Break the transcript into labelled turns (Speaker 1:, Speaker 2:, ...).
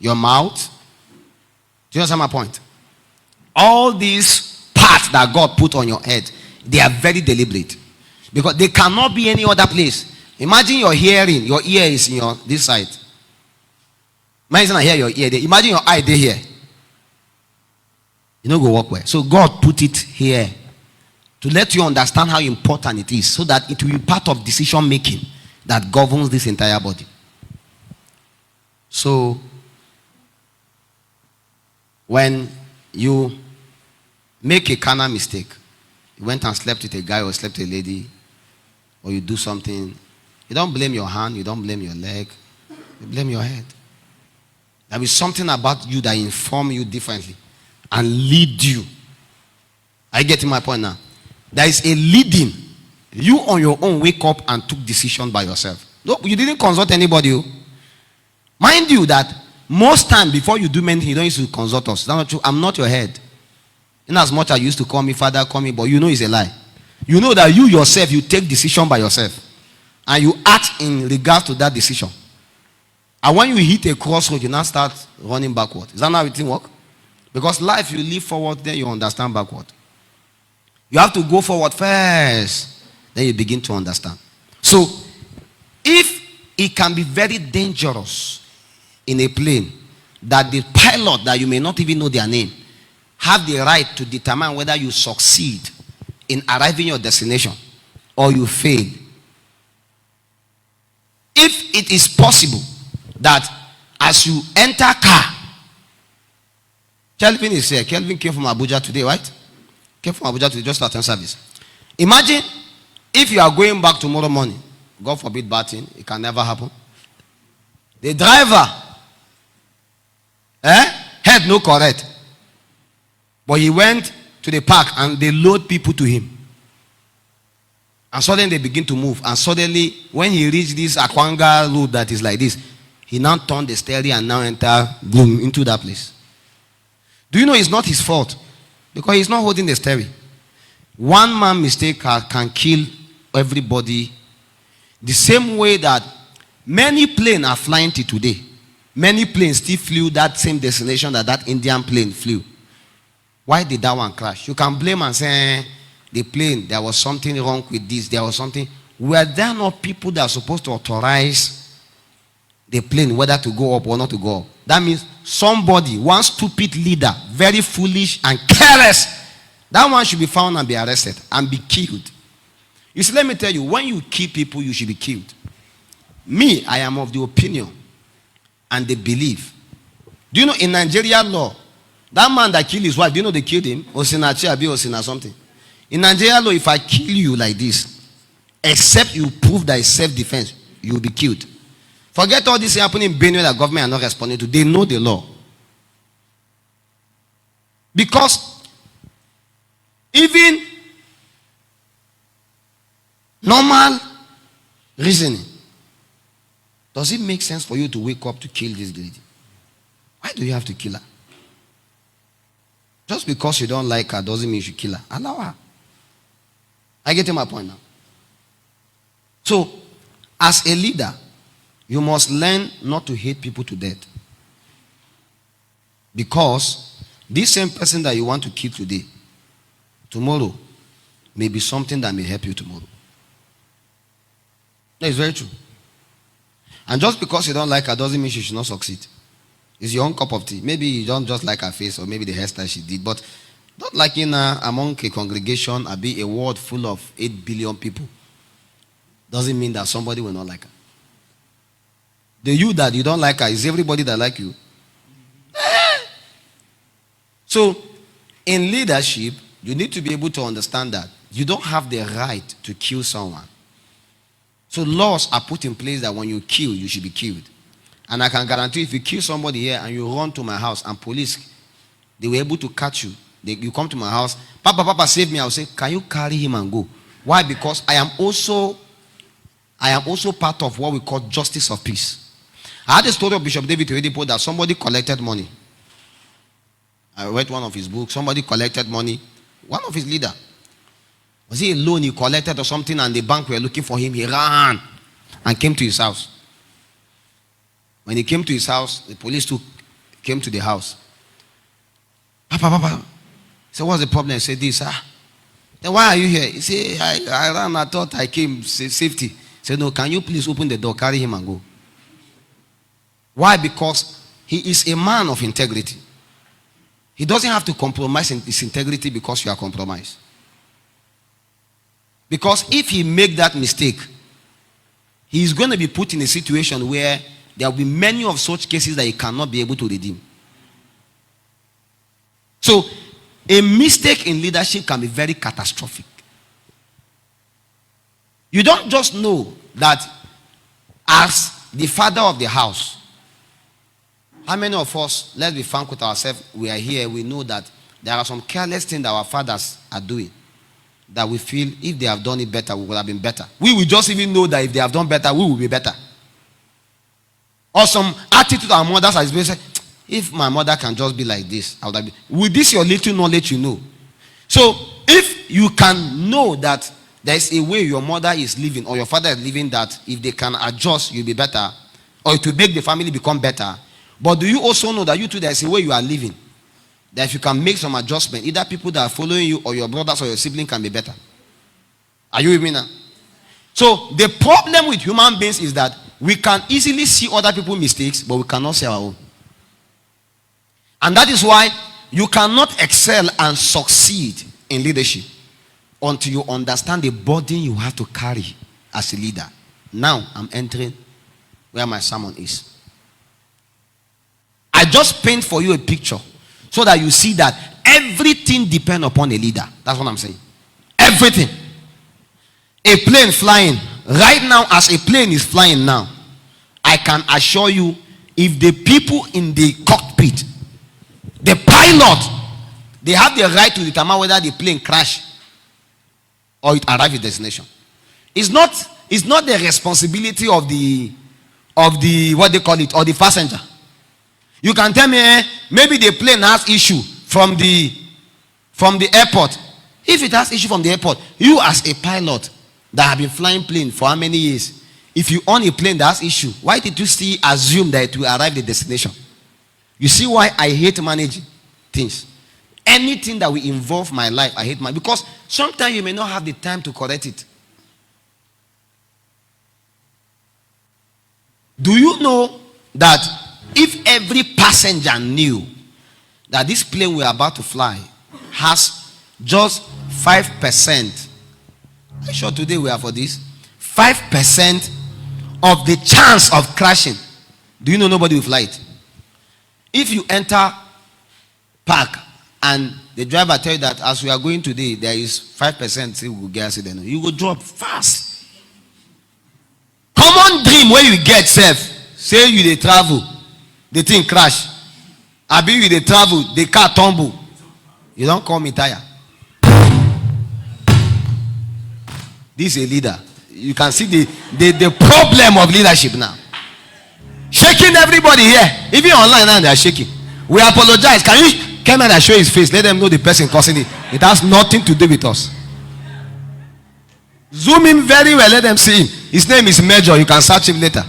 Speaker 1: your mouth. Do you understand my point? All these parts that God put on your head, they are very deliberate. Because they cannot be any other place. Imagine your hearing, your ear is in your this side. Imagine I hear your ear there. Imagine your eye there here. You don't go walk where. So God put it here to let you understand how important it is, so that it will be part of decision making that governs this entire body. So when you make a carnal mistake, you went and slept with a guy or slept with a lady, or you do something, you don't blame your hand, you don't blame your leg, you blame your head. There is something about you that inform you differently and lead you. Are you getting my point now? There is a leading. You on your own wake up and took decision by yourself. No, you didn't consult anybody. Mind you that most time before you do many things, you don't used to consult us. That's not true. I'm not your head. In as much as you used to call me father, call me, but you know it's a lie. You know that you yourself, you take decision by yourself. And you act in regards to that decision. And when you hit a crossroad, you now start running backward. Is that not how it works? Because life, you live forward, then you understand backward. You have to go forward first, then you begin to understand. So, if it can be very dangerous in a plane that the pilot, that you may not even know their name, have the right to determine whether you succeed in arriving your destination or you fail. If it is possible that as you enter car, Kelvin is here. Kelvin came from Abuja today, right? Came from Abuja today, just to attend service. Imagine if you are going back tomorrow morning. God forbid bad thing. It can never happen. The driver head no correct. But he went to the park and they load people to him. And suddenly they begin to move. And suddenly, when he reached this Akwanga road that is like this, he now turned the steering and now enter boom into that place. Do you know it's not his fault? Because he's not holding the steering. One man mistake can kill everybody. The same way that many planes are flying till today. Many planes still flew that same destination that Indian plane flew. Why did that one crash? You can blame and say, the plane, there was something wrong with this, there was something. Were there not people that are supposed to authorize the plane whether to go up or not to go up? That means somebody, one stupid leader, very foolish and careless, that one should be found and be arrested and be killed. You see, let me tell you, when you kill people, you should be killed. Me, I am of the opinion and the belief. Do you know in Nigerian law, that man that killed his wife, do you know they killed him? Osinachi Abi Osina something. In Nigeria law, if I kill you like this, except you prove that it's self-defense, you will be killed. Forget all this happening in Benue that government are not responding to. They know the law. Because even normal reasoning, does it make sense for you to wake up to kill this lady? Why do you have to kill her? Just because you don't like her doesn't mean you should kill her. Allow her. I get my point now. So, as a leader, you must learn not to hate people to death. Because this same person that you want to kill today, tomorrow, may be something that may help you tomorrow. That is very true. And just because you don't like her doesn't mean she should not succeed. It's your own cup of tea. Maybe you don't just like her face or maybe the hairstyle she did, but not liking her among a congregation or be a world full of 8 billion people doesn't mean that somebody will not like her. The you that you don't like her, is everybody that like you? So, in leadership, you need to be able to understand that you don't have the right to kill someone. So laws are put in place that when you kill, you should be killed. And I can guarantee if you kill somebody here and you run to my house and police, they were able to catch you. You come to my house, Papa, save me. I will say, can you carry him and go? Why? Because I am also part of what we call justice of peace. I had a story of Bishop David Oyedepo that somebody collected money. I read one of his books. Somebody collected money. One of his leader. Was he a loan he collected or something and the bank were looking for him? He ran and came to his house. When he came to his house, the police took came to the house. Papa. He said, what's the problem? He said, this, Then why are you here? He said, I ran, I thought I came safety. He said, no, can you please open the door, carry him and go? Why? Because he is a man of integrity. He doesn't have to compromise his integrity because you are compromised. Because if he make that mistake, he is going to be put in a situation where there will be many of such cases that he cannot be able to redeem. So, a mistake in leadership can be very catastrophic. You don't just know that as the father of the house. How many of us, let's be frank with ourselves, we are here, we know that there are some careless things that our fathers are doing that we feel if they have done it better, we would have been better. We will just even know that if they have done better, we will be better. Or some attitude our mothers are basically, if my mother can just be like this, I would have been. With this your little knowledge, you know. So, if you can know that there is a way your mother is living or your father is living that if they can adjust, you'll be better. Or it will make the family become better. But do you also know that you too, there is a way you are living? That if you can make some adjustment, either people that are following you or your brothers or your sibling can be better. Are you with me now? So, the problem with human beings is that we can easily see other people's mistakes, but we cannot see our own. And that is why you cannot excel and succeed in leadership until you understand the burden you have to carry as a leader. Now, I'm entering where my sermon is. I just paint for you a picture so that you see that everything depends upon a leader. That's what I'm saying. Everything. A plane flying. Right now, as a plane is flying now, I can assure you, if the people in the cockpit, the pilot, they have the right to determine whether the plane crash or it arrives at destination. It's not the responsibility of the what they call it, or the passenger. You can tell me, maybe the plane has issue from the airport. If it has issue from the airport, you as a pilot that have been flying plane for how many years, if you own a plane that has issue, why did you still assume that it will arrive at the destination? You see why I hate managing things. Anything that will involve my life, I hate because sometimes you may not have the time to correct it. Do you know that if every passenger knew that this plane we're about to fly has just 5%, I'm sure today we are for this, 5% of the chance of crashing, do you know nobody will fly it? If you enter park and the driver tell you that as we are going today, there is 5% say we will get accident, you will drop fast. Common dream where you get self, say you dey travel, the thing crash. Abi you dey travel, the car tumble. You don't call me tire. This is a leader. You can see the problem of leadership now. Shaking everybody here. Even online now they are shaking. We apologize. Can you come and show his face? Let them know the person causing it. It has nothing to do with us. Zoom in very well. Let them see him. His name is Major. You can search him later.